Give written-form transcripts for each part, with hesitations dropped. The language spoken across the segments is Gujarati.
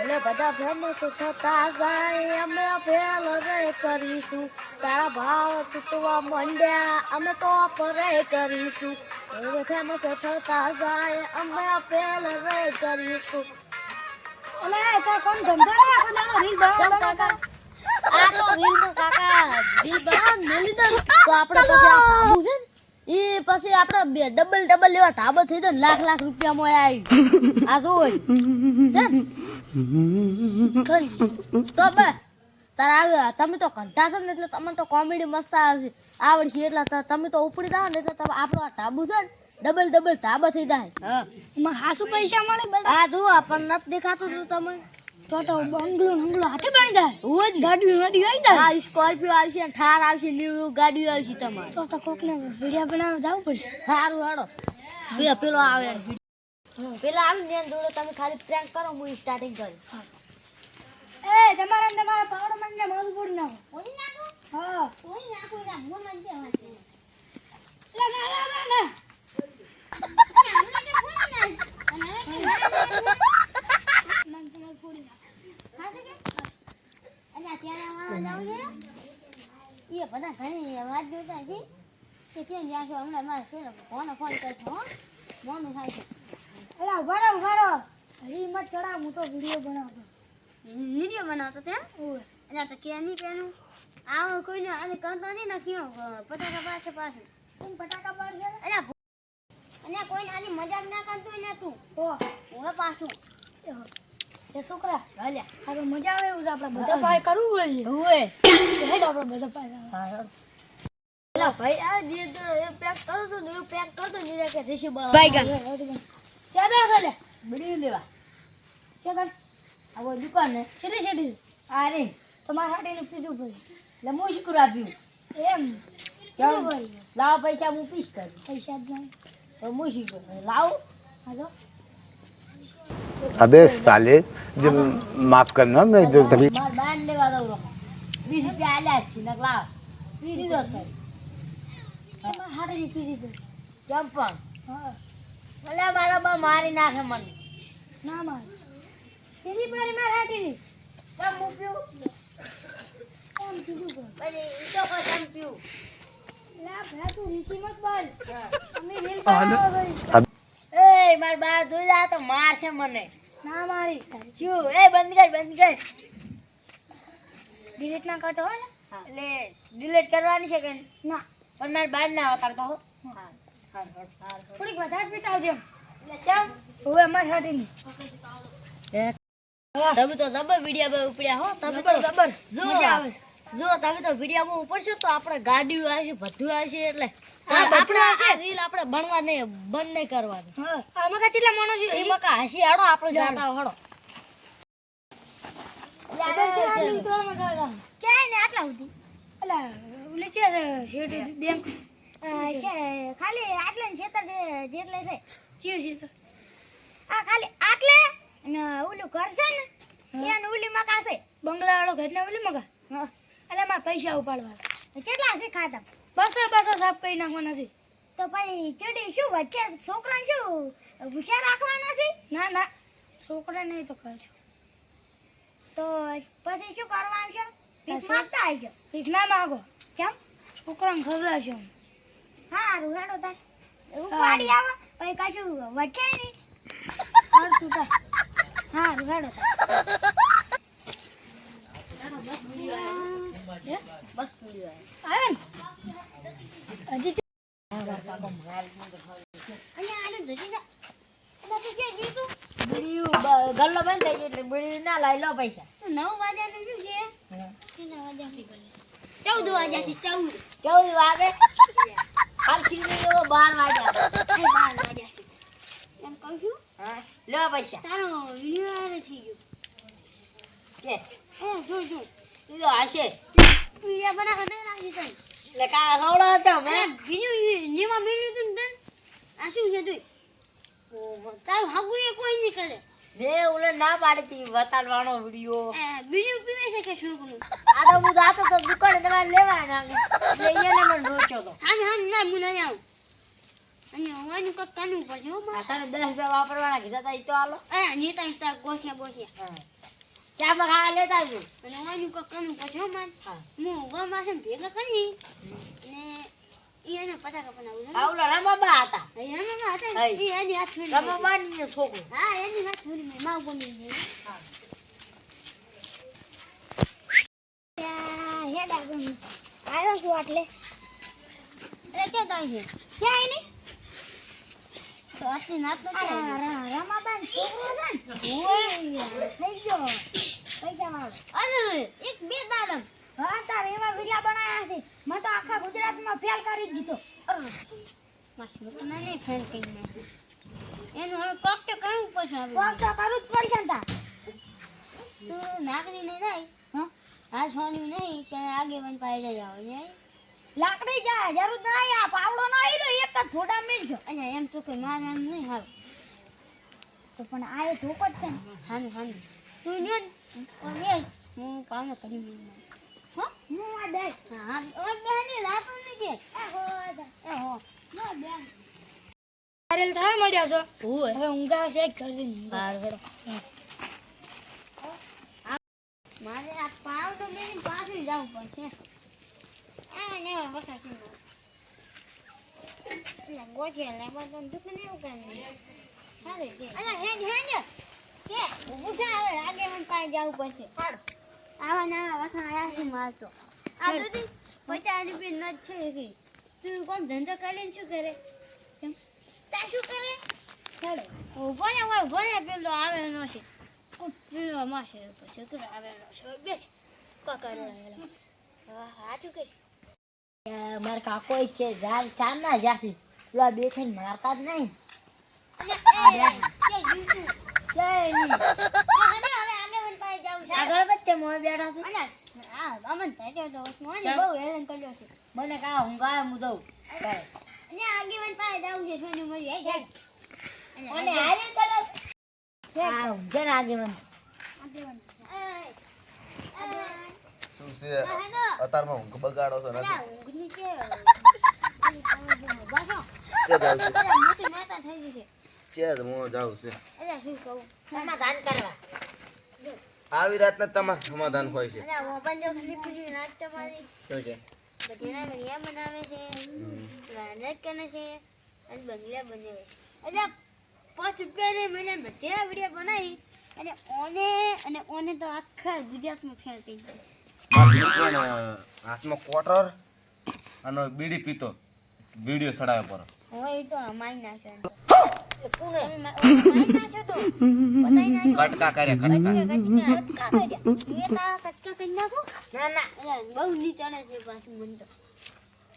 એટલે બધા ફેમસ થતા જાય અમે ફેલ રે કરીશું તારા ભાવ તૂટવા મંડ્યા અમે તો પરે કરીશું હવે ફેમસ થતા જાય અમે ફેલ રે કરીશું અલે તાર કોણ ધંધો ને આખો દાડો રીલ બનાવ કાકા આ તો રીલ તો કાકા રીલ બનાવ મેલી દે તો આપણે પછી આ ધાબુ છે ને એ પછી આપણે ડબલ લેવા ધાબો થઈ તો લાખ રૂપિયામાં આવી આ જો તો બસ તારા તમે તો કંઠા છો ને એટલે તમને તો કોમેડી મસ્ત આવડશે એટલે તમે તો ઉપડી જાઓ ને એટલે આપણો આ ધાબુ છે ને ડબલ ધાબા થઈ જાય હા એમાં હાસુ પૈસા મળે આ જો આપણને નથી દેખાતું તમે તો બંગલો હાથે બની જાય ઓય ગાડી આવી જાય આ સ્કોર્પિયો આવશે થાર આવશે લીલું ગાડી આવશે તમારે તો કોકને વિડિયો બનાવવા જાવું પડશે સારું હાડો પેલો આવે પેલા આવી ને જોડે તમે ખાલી પ્રેન્ક કરો હું સ્ટાર્ટિંગ કરીશ એ તમારા પાવડર મને મોઢું ફોડી નાખો હા ફોડી નાખો ના મો મન દે વાત લા ના વિડીયો બનાવતો ત્યાં તો કેની પેનું આવો કોઈને આજે કરતો નહીં નાખ્યો પટાકા પાસે પટાકા પાડશે અને કોઈ આની મજાક ના કરતું ને તું હવે પાછું એ છોકરા હાલ્યા હવે મજા આવે એવું છે આપણે બધા પાય કરવું પડે હોવે હેડ આપણે બધા પાય એલા ભાઈ આ દીએ તો એ પેક કરો તો ને પેક કરતો ને કે ઋષિ ભાઈ ગા ચાદા ચાલે બડી લેવા ચાદા આવો દુકાન ને છેડી આ રે તમારા હાટીને પીધું પડે એટલે હું શીખું આપ્યું એમ કેમ લાવ પૈસા હું પીસ કર પૈસા જ નહીં તો હું શીખું લાવ હાલો अबे साले जो माफ करना मैं जो कभी માર બાન લેવા દઉં રહો 20 રૂપિયા આલ્યા જ છે નક લાવ લીધો થાય તમારા હાટીને પીધું ચંપણ હા ભલે મારા બા મારી નાખે મને ના માર તેની પારે માર હાટીની ચમ હું પીવું એમ કીધું પછી ઈ તો કોઈ ચમ પીવું લા ભલા તું રીસી મત બોલ હા. અમે રીલ બનાવવા ગઈ એ માર બા જોઈ જા તો મારશે મને ના મારી ચૂ એ બંધ કર ડિલીટ ના કરતો હોય ને એટલે ડિલીટ કરવાની છે કે ના પણ મારે બાર ના કરતા હો થોડીક વધારે પીતા આવજો એટલે ચમ હવે અમારી હાટીની તમે તો જબર વિડિયો ઉપડ્યા હો તમે તો જબર જો મજા આવે છે જો તમે તો વિડિયોમાં ઉપડશો તો આપણે ગાડીઓ આવશે બધું આવશે એટલે હા, બધું આપણે આવશે. આ રીલ આપણે ભણવા નહીં બંધ નહીં કરવાની હા આમાં કા કેટલા માણસ છે એમાં કા હસી હાડો આપણે જાતા હડો ક્યાંય ને આટલા સુધી અલા ઓલે છે શેઠ બેંક ખાલી આટલા ને છેતર જેટલે છે ચિયો છેતર આ ખાલી આટલે અને ઓલું ઘર છે ને એને ઓલી મકા છે બંગલા વાળો ઘર ને ઓલી મકા હા એટલે મારા પૈસા ઉપાડવા કેટલા છે ખાતા 200 સાફ કરી નાખવાના છે તો ભાઈ ચડી શું વચ્ચે છોકરા શું હુશિયાર રાખવાના છે ના છોકરા નહીં તો કરજો તો પછી શું કરવાનું છે ભીખ માંગતા આવજો ભીખ ના માંગો કેમ છોકરાને ખવડાવજો હારું હેડો તાર ઉપાડી આવો પછી કશું વચ્ચે નહીં હાર તૂટા હારું હેડો બસ પૂરી આવે ને હજી અહીંયા આને ધરી જા એટલે તું કે જીતું ગલ્લો બંધ થઈ ગયો એટલે બીડી ના લાઈ લો પૈસા 9 વાગ્યાનું શું છે કેટલા વાગ્યાથી 14 વાગ્યાથી 14 વાગે હરખી નહીં 12 વાગ્યા 12 વાગ્યાથી એમ કહું છું હા લો પૈસા તારો વિડિયો આરે થઈ ગયો કે જો ઈ તો હશે વિડિયો બનાવવા નહીં રાખી તઈ એટલે કા હવળો હતો મેં વિડિયો નીમાં મેલ્યું તું ને આ શું છે તું તારું હાગું એ કોઈ નહીં કરે મેં ઓલે ના પાડી હતી વતાડવાનો વિડિયો વિડિયો પીવે છે કે છોકરું આ તો હું જાતો તો દુકાને તમારે લેવા ના એટલે એને મને રોચ્યો તો હા ના હું નહીં આવું અને હોવાનું કંઈક કરવું પડશે હો આ તને 10 રૂપિયા વાપરવાના કીધા તા ઈ તો આલો નેતા ઇસ્તા ગોઠિયા બોઠિયા હા ચા માં ખાવા લેતા આવજો. અને ઓનું કોક કરવું પડશે હો માન. હા. હું ગામમાં છે ને ભેગા કરી અને ઈ એને પટાકા બનાવું છે. આ ઓલા રમાબા હતા. એમાં હતા ને, હા. ઈ એની હાથ ફેરી રમાબા ની છોકરો. હા એની હાથ ફેરી મેં માવ બની ગઈ. હેડા ગમી આવ્યો છું આટલે ક્યાં જાય છે ક્યાં એની તો આટલી નાત નથી રમાબાન છોકરો છે ને ઓય થઈ ગયો પૈસા મારો અરે એક બે દાડમ હા તાર એવા વિડિયા બનાયા છે મેં તો આખા ગુજરાતમાં ફેલ કરી દીધો માસી તો નહીં ફેલ કરી નાખ્યું એનું હવે કોક તો કરવું પડશે હવે કોક તો કરવું જ પડશે ને તાર તું નાકરી નહીં રહી હા આ છોડ્યું નહીં કે આગેવાન પાસે જઈ આવો ને લાકડી જાય જરૂર નહીં આ પાવડો ના આવ્યો એક જ થોડા મિલજો અહીંયા એમ તો કે મારવાનું નહીં હાલ તો પણ આ એ ધોકો જ છે ને હાનું હાનું તું લ્યો ને હું કામ કરી મેં હો હું આ દે હા ઓ બેની રાતો નહીં કે એ હો નો બેન અરે થાળ મળ્યા છો હવે ઊંઘા છે કરી દે બહાર વડો મારે આ પાવ તો બેની પાસે જવું પડશે આ ને વખત છે ના ગોઠે લેવા તો દુકાને એવું કરે સારું છે અલા હેંગ કે ઊભું થા હવે આગે મને પાસે જવું પડશે હાડો આવા નવા વખત આયા છે મારતો આ દૂધી 50 રૂપિયા ન છે કે તું કોમ ધંધો કરીને શું કરે કેમ તા શું કરે હાડો ઊભો ને પેલો આવેલો છે પેલો માસે પછી કે આવેલો છે બેસ કાકા હાચું કે મારા કાકો છે ઝાલ ચાર ના જાસી પેલા બે થઈને મારતા જ નહીં. આગળ વચ્ચે મોય બેઠા છે. મને કા ઊંઘા હું દઉં અને હારે કરો આ ઊંઘે ને આગેવાન શું છે અત્યારમાં ઊંઘ બગાડો છો નથી હું જાઉં છે સમાધાન કરવા આવી રાતના તમારું સમાધાન હોય છે શું છે બનાવે છે રાંધત કરે છે અને બંગલા બનાવે છે એટલે 5 રૂપિયા મને બધા વિડીયો બનાવી અને ઓને તો આખા ગુજરાતમાં ફેલ થઈ જાય હાથમાં ક્વાર્ટર અને બીડી પીતો વિડીયો ચડાવે પર હોય તો માઈ નાખે કોને કટકા કરે ના ના બહુ નીચાણે છે પાછું મન તો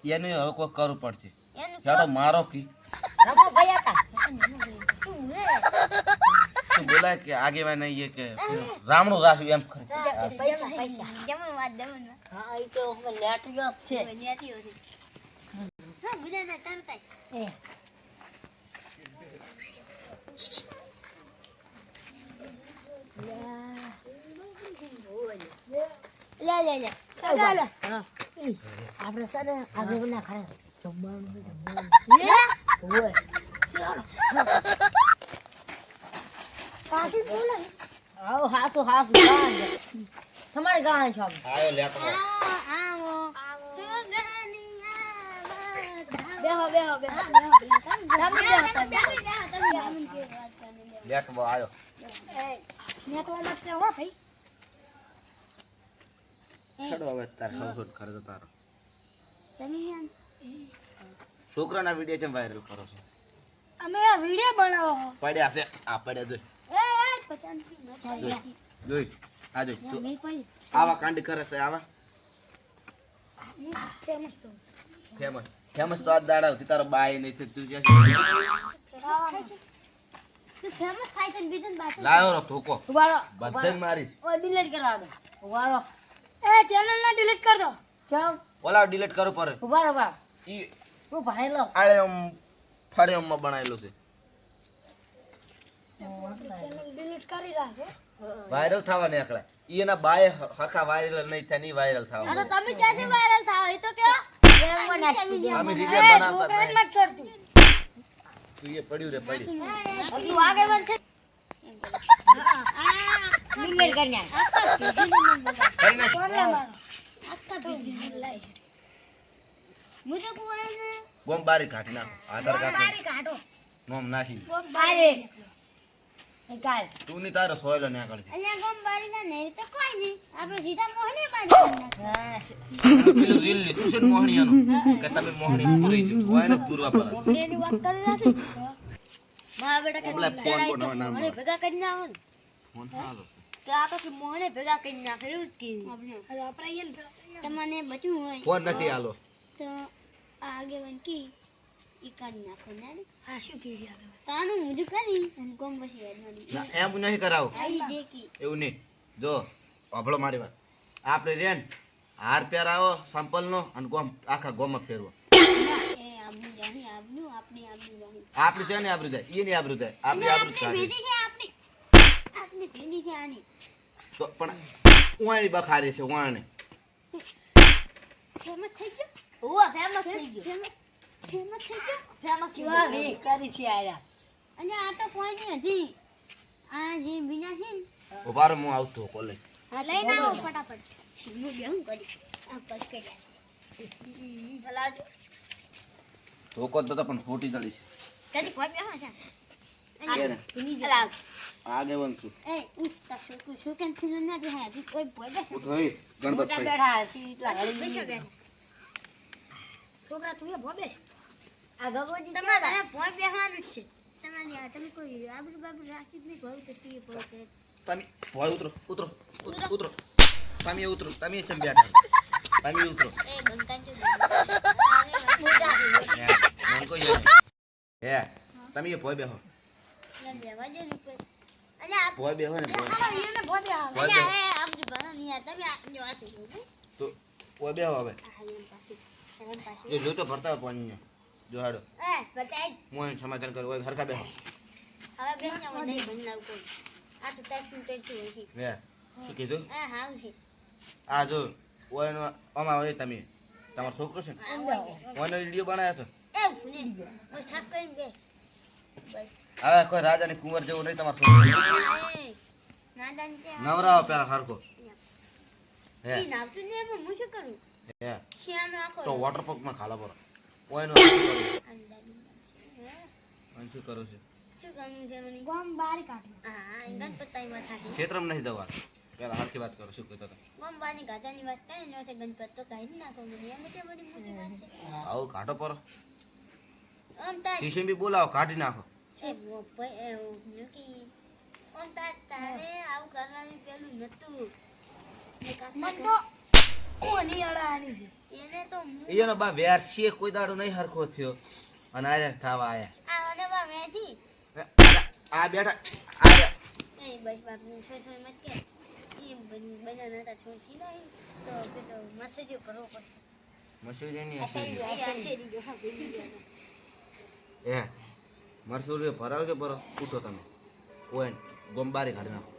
એને હવે કોઈ કરવું પડશે એનું યાડો મારો કી રમો ગયા હતા તું બોલાય કે આગેવાન આઈએ કે રામણું રાખ્યું એમ કરે પૈસા પૈસા જમણ વાત હા એ તો લેટરિયો છે બન્યાતી હોય હા ગુજરાતના તરતાય એ લે લે લે ચાલો હા આપણે સર આગળ ના ખરા જમવાનું હોય પાછું બોલે આવો હાસુ હાસુ ગાન તમારે ગાન છો આયો લેટો આવો બેહો બેહો બેહો લેટવો આયો છોડો હવે તાર હવસોટ કરે તો તારો છોકરાના વિડીયો છે વાયરલ કરો છો અમે આ વિડિયો બનાવો પડ્યા છે આ પડ્યા જોઈ જોઈ આ જોઈ આવા કાંડ કરે છે આવા ફેમસ ફેમસ તો આ દાડા હતી તારો બાય નહીં થઈ તું જે ફેમસ થાય છે બીજન બાત લાયો રો ધોકો ઉભારો બધાને મારી ઓ ડિલીટ કરવા દો ઉભારો એ ચેનલ ના ડિલીટ કર દો કેમ ઓલા ડિલીટ કરવું પડે ઉભારો બા ઈ હું ભણેલો આડે ફાડે માં બનાવેલું છે ચેનલ ડિલીટ કરી રાખો વાયરલ થવા ને એકલા ઈ એના બાય હખા વાયરલ નહીં થાય ની વાયરલ થવા તો તમે ક્યાંથી વાયરલ થાવ એ તો કે અમે રીડિયો બનાવતા છોકરાને મત છોડતી તું એ પડ્યું રે પડ્યું હજી વાગે બંધ થઈ કરી નાખ. કઈ નાખ. કોને મારો? આખા ભેગી લાઈ છે. હું તો કોઈ ને ગોમ બારી કાઢી નાખ. આધાર કાર્ડ બારી કાઢો. નોમ નાસી. બારે. નિકાલ. તું ની તારો સોયલો ને આગળ છે. અહીંયા ગમ બારી ના નહીં તો કોઈ નહીં આપણે સીધા મોહને બાંધી હા. પેલું રીલ લીધું છે ને મોહણીયાનું કે તમે મોહણી પૂરી જો હોય ને પૂરવા પર એની વાત કરી નથી મારા બેટા કે ઓલા ફોન બનાવવા નામ મોહને ભેગા કરી નાખો ને ફોન સારો છે. તો આ પછી મોહને ભેગા કરી નાખે એવું જ કીધું હવે આપણે અહીંયા તમને બચ્યું હોય ફોન નથી આલો. તો આ આગેવાન કી ઈ કાઢી નાખો ને હા શું કહે છે આગળ? તાનું મુજુ કરી અને કોમ બસી યાદ ના, એમ નહીં કરાવું. આઈ જે કી એવું નહીં. જો અભળો મારી વાત. આપણે રેન હાર પહેરાવો સંપલ નો અને ગોમ આખા ગોમાં ફેરવો. એ આબનું જાહી આબનું આપણી આબનું જાહી આપણી છે ને આબરૂ જાય એની આબરૂ જાય આપણી આબરૂ આપણી થાય. ભેટી છે આપણી ભેટી છે આની તો પણ ઉવાણી બખારી છે ઉવાણી. ફેમસ થઈ ગયો ઓવા ફેમસ થઈ ગયો ફેમસ થઈ ગયો ફેમસ થઈ કેવા ગયો વે કરી છે આયા. અને આ તો કોઈ નહીં હજી આ જે બીના છે ને ઉભા રહો, હું આવતો કોલેજ. હા લઈને આવો ફટાફટ હું બેહું કરી આ પસ કરી ભલાજો ધોકો તો પણ ખોટી દળી છે. કદી કોઈ બેહો છે કે ને? ભૂલી જો અલા, આગેવાન છું. એ ઉસ તા શું કેન થી ના બે હજી કોઈ કોઈ બેસે હું તો હઈ ગણપત મોટા ભાઈ. બેઠા છે એટલા ઘડી બેસો બેઠા. બેસો છોકરા તું એ ભોબેશ. આ ગગોજી તમારે તમે પોઈ બેહવાનું જ છે તમારી આ તમે કોઈ આબરૂ બાબરૂ રાશિદ નહીં કહું તો તું પોઈ કે તમે ભોય ઉતરો ઉતરો ઉતરો. તમે ઉતરો તમે ચમ બેઠા તમે ઉતરો. એ બંકાન તો મન કોઈ જાય. હે તમે એ ભોય બેહો. ના બેવા જો રૂપે અને આ ભોય બેહો ને ભોય. એને ભોબે આવે. ભોય અને બેહો. આ આબરૂ બનો નહીં આ તમે આ જો આ તો જો તો ભોય બેહો હવે. આ એમ પાસે જો લોટો ભરતા હોય પાણીનો. જો હાડો એ બતાઈ હું એને સમાધાન કરું હોય હરખા બેહો. હવે બેસને હવે નહીં ભણનાવ કોઈ આ તો ટેસ્ટિંગ કરતું હોય છે હે શું કીધું? આ હાવ છે આ જો ઓયનો અમા હોય તમે તમારો છોકરો છે ને આ હોય છે. ઓયનો વિડિયો બનાવ્યો હતો. એ ભૂલી ગયો બસ છાપ કરીને બેસ બસ હવે કોઈ રાજા ને કુંવર જેવું નહીં તમારો છોકરો. એ નાદાન છે નવરાવો પેલા હરખો. હે ઈ નાવતું ને એમાં હું શું કરું હે શિયાળો આખો તો વોટર પાર્ક માં ખાલા પર ઓયનો શું કરું છે? શું કરવું છે મને ગોમ બારી કાઢી. હા ગણપતાઈમાં થાકી ક્ષેત્રમ નહીં દવા પેલા હરખી વાત કરો શું કહેતો હતો? ગોમબાની ગાજાની વાત કરે ને એટલે ગણપત તો કાઢી નાખો મને એમ કે બધી મોટી વાત છે આવો કાઢો પર આમ તાર શીશી બી બોલાવો કાઢી નાખો. એ ભાઈ એ નકી આમ તારે આવું કરવાનું પેલું નતું મન તો ઓની અડાની છે. એને તો એનો બા વ્યાર છે કોઈ દાડો નહીં હરખો થયો અને આરે થાવા આયા. આ અને બા વેજી આ બેઠા આ એ બસ બાપનું છો છો મત કે એ બનાના તા છો થી નહીં તો પેલો માછલીઓ ભરવો પડશે મસૂરીની આ શેરી જો હા ભેગી ગયો હે મસૂરી ભરાવજો બરો ઉઠો તમે ઓય ગોમબારી કાઢી નાખો.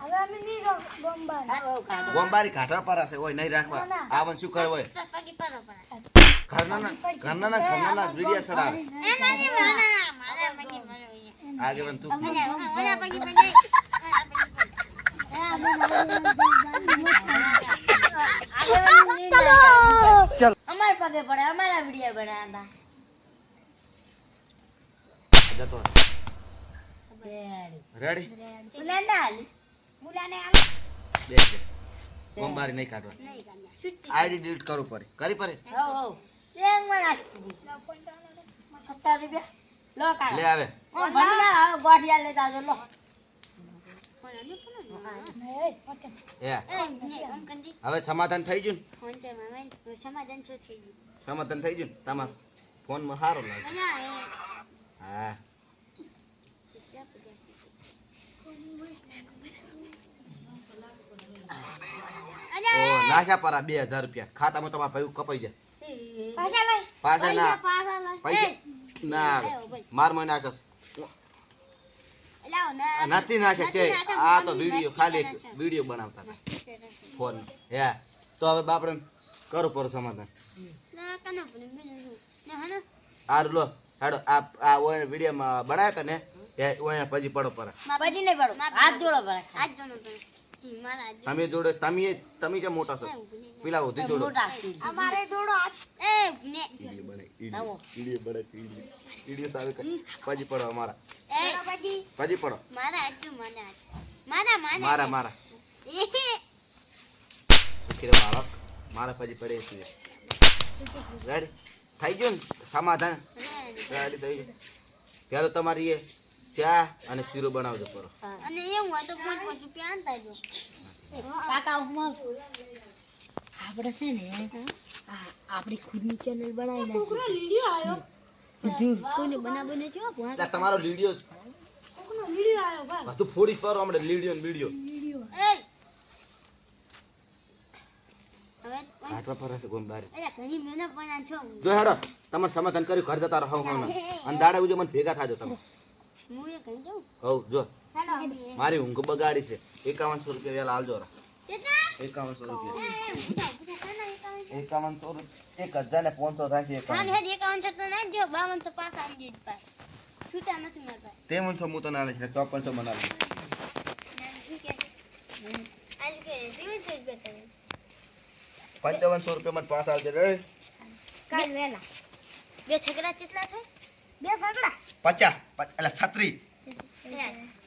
હવે અમે નહીં ગો ગોમ બારી. ગોમબારી કાઢવા પારાશે ઓય નહીં રાખવા આવન શું કરે ઓય પગી પાડો પડે ઘરના વિડિયા સડાવે એ નાની માના મારા પગી પડો આગેવાન તું મને પગી પડે અમાર પગે પડે અમારા વિડિયો બનાવતા. જતો રેડી મુલા ના આલી. મુલાને આલી. બે ગોમબારી નહીં કાઢવા નહીં કાઢ્યા છુટ્ટી આઈડી ડિલીટ કરવું પડે કરી પડે હો હો. એક માં નાખી. 70 રૂપિયા. લો કાઢ. લે આવે ઓ ભણના હવે ગોઠિયા લેતા આવજો લો. હે એ ઓમ કંદી હવે સમાધાન થઈ ગયું ને? ફોન તે મામા સમાધાન છો થઈ ગયું સમાધાન થઈ ગયું ને? તમારા ફોનમાં સારો લાગે અને હા ઓ નાશા પરા 2000 રૂપિયા ખાતામાં તમારા ભાઈ કપાઈ જાય પાછા લઈ. પાછા ના પાછા પૈસા ના આવે માર મને નાશા લાવ ના નથી નાશક છે આ તો વિડિયો ખાલી વિડિયો બનાવતા હતા ફોન હે તો હવે બાપરે કરો પર સમાધાન ના કનો પણ મેં ને હને આર લો હેડો આ ઓય વિડિયો માં બનાવ્યા હતા ને એ ઓયા પછી પડો પર પછી નહીં પડો હાથ જોડો પડે આજ દોનો પડે મારા આજ તમે જોડે તમે જે મોટા છો પેલા ઉધી જોડો અમારે દોડો આજ એ ને ઈડીઓ સાવે પછી પડો અમારા એ પછી પછી પડો મારા આજ મારા મારા મારા કે મારા પછી પડે છે રેડી થઈ ગયું ને સમાધાન રેડી થઈ ગયું ત્યારે તમારી એ ચા અને શીરો બનાવજો પડો અને એવું હોય તો 5 રૂપિયા આનતા જો કાકા હું આપણે છે ને આપણી ખુદની ચેનલ બનાવી નાખી વિડિયો આયો કોઈને બનાવીને જો એટલે તમારો લીડિયો કોનો વિડિયો આયો ભાઈ બધું ફોડી પારો આપણે લીડિયો ને વિડિયો એ હવે આટલા પર હશે ગોમ બારે અરે ઘણી મહેનત બનાવ છો જો હેડો તમારે સમાધાન કર્યું ઘર જતા રહો હું અને દાડે ઉજે મને ભેગા થાજો તમે હું એ કહી દઉં હવ જો હેલો મારી ઊંઘ બગાડી છે 5100 રૂપિયા વેલા આલજો રા કેટલા 5100 રૂપિયા એ 5100 1500 થાય છે હા ને 51 છે તો ના જો 5200 પાસ આવી જઈ પાસ છૂટા નથી મારતા તે મનસો હું તને આલે છે 5400 બનાવી આજ કે દિવસ જ બેઠા 5500 રૂપિયા માં પાસ આવજે રે કાલ વેલા બે છકડા કેટલા થાય બે ફકડા 50 એટલે 36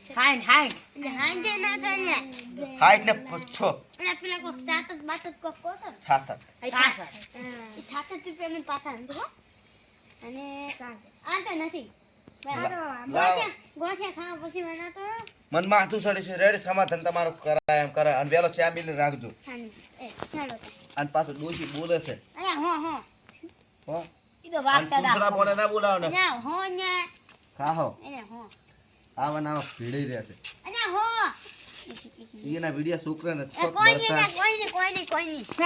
હાઈન હાઈન એટલે હાંજે ના થાય ને 60 ને 6 અને પેલા કોક તાત બાત કોક કોતો 66 એ થાત રૂપિયા મને પાછા નથી હો અને આ તો નથી ગોઠિયા ખાવા પછી મને તો મન માથું સડે છે રેડી સમાધાન તમારું કરાય એમ કરાય અને વેલો ચા મિલી રાખજો એ ચાલો અને પાછું દોશી બોલે છે અહીંયા હો હો ઈ તો અને વાગતા દૂસરા બોલે ના બોલાવો ને અહીંયા હો અહીંયા ખાહો અહીંયા હો આવા ના ભીડી રહ્યા છે અહીંયા હો એના વિડિયો છોકરા ને કોઈ નહીં કોઈ નહીં